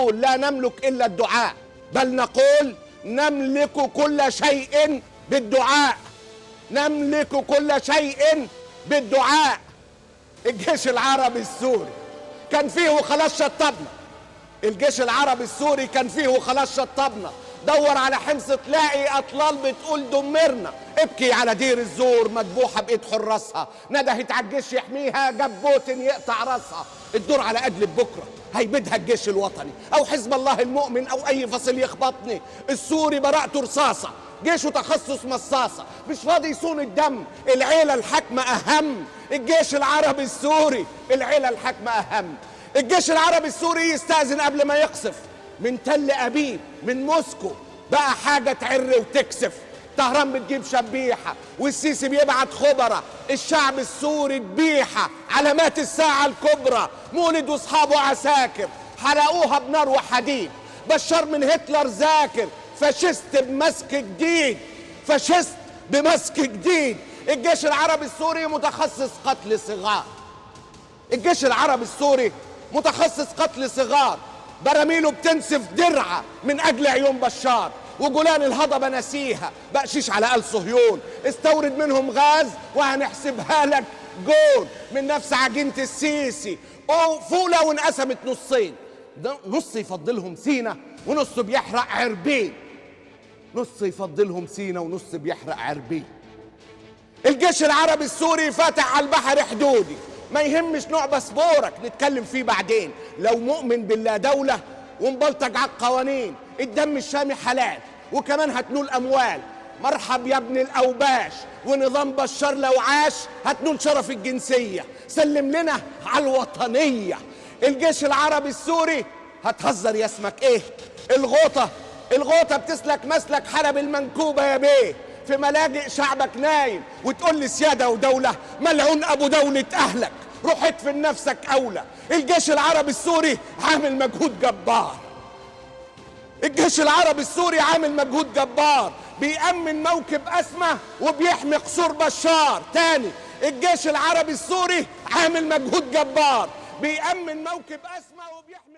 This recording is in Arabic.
نقول لا نملك إلا الدعاء، بل نقول نملك كل شيء بالدعاء، نملك كل شيء بالدعاء. الجيش العربي السوري كان فيه وخلاص شطبنا، الجيش العربي السوري كان فيه وخلاص شطبنا. دور على حمص تلاقي أطلال بتقول دمرنا، ابكي على دير الزور مذبوحة بإيد حراسها، ندهت على الجيش يحميها جاب بوتين يقطع راسها. الدور على أدلب بكرة هيبيدها الجيش الوطني أو حزب الله المؤمن أو أي فصيل يخبطني. السوري براءته رصاصة، جيشه تخصص مصاصة، مش فاضي يصون الدم، العيلة الحاكمة أهم. الجيش العربي السوري العيلة الحاكمة أهم. الجيش العربي السوري يستأذن قبل ما يقصف من تل أبيب من موسكو، بقى حاجة تعر وتكسف. طهران بتجيب شبيحة والسيسي بيبعت خبرة، الشعب السوري ذبيحة، علامات الساعة الكبرى. مولد واصحابه عساكر حرقوها بنار وحديد. بشار من هتلر ذاكر، فاشست بمسك جديد، فاشست بمسك جديد. الجيش العربي السوري متخصص قتل صغار، الجيش العربي السوري متخصص قتل صغار. براميله بتنسف درعة من أجل عيون بشار، وجولان الهضبة نسيها بقشيش على آل صهيون. استورد منهم غاز وهنحسبها لك جول من نفس عجينة السيسي. فولة وانقسمت نصين، نص يفضلهم سينا ونص بيحرق عربين، نص يفضلهم سينا ونص بيحرق عربين. الجيش العربي السوري فاتح على البحر حدودي، ما يهمش نوع باسبورك نتكلم فيه بعدين. لو مؤمن بالله دولة ومبلطج على القوانين، الدم الشامي حلال وكمان هتنول أموال. مرحب يا ابن الأوباش، ونظام بشار لو عاش هتنول شرف الجنسية. سلم لنا على الوطنية. الجيش العربي السوري هتهزر يا اسمك ايه؟ الغوطة بتسلك مسلك حلب المنكوبة يا بيه، في ملاجئ شعبك نايم وتقول لي سيادة ودولة. ملعون أبو دولة أهلك، روح ادفن نفسك أولى. الجيش العربي السوري عامل مجهود جبار، الجيش العربي السوري عامل مجهود جبار، بيأمن موكب أسمة وبيحمي قصور بشار. تاني، الجيش العربي السوري عامل مجهود جبار، بيأمن موكب أسمة وبيحمي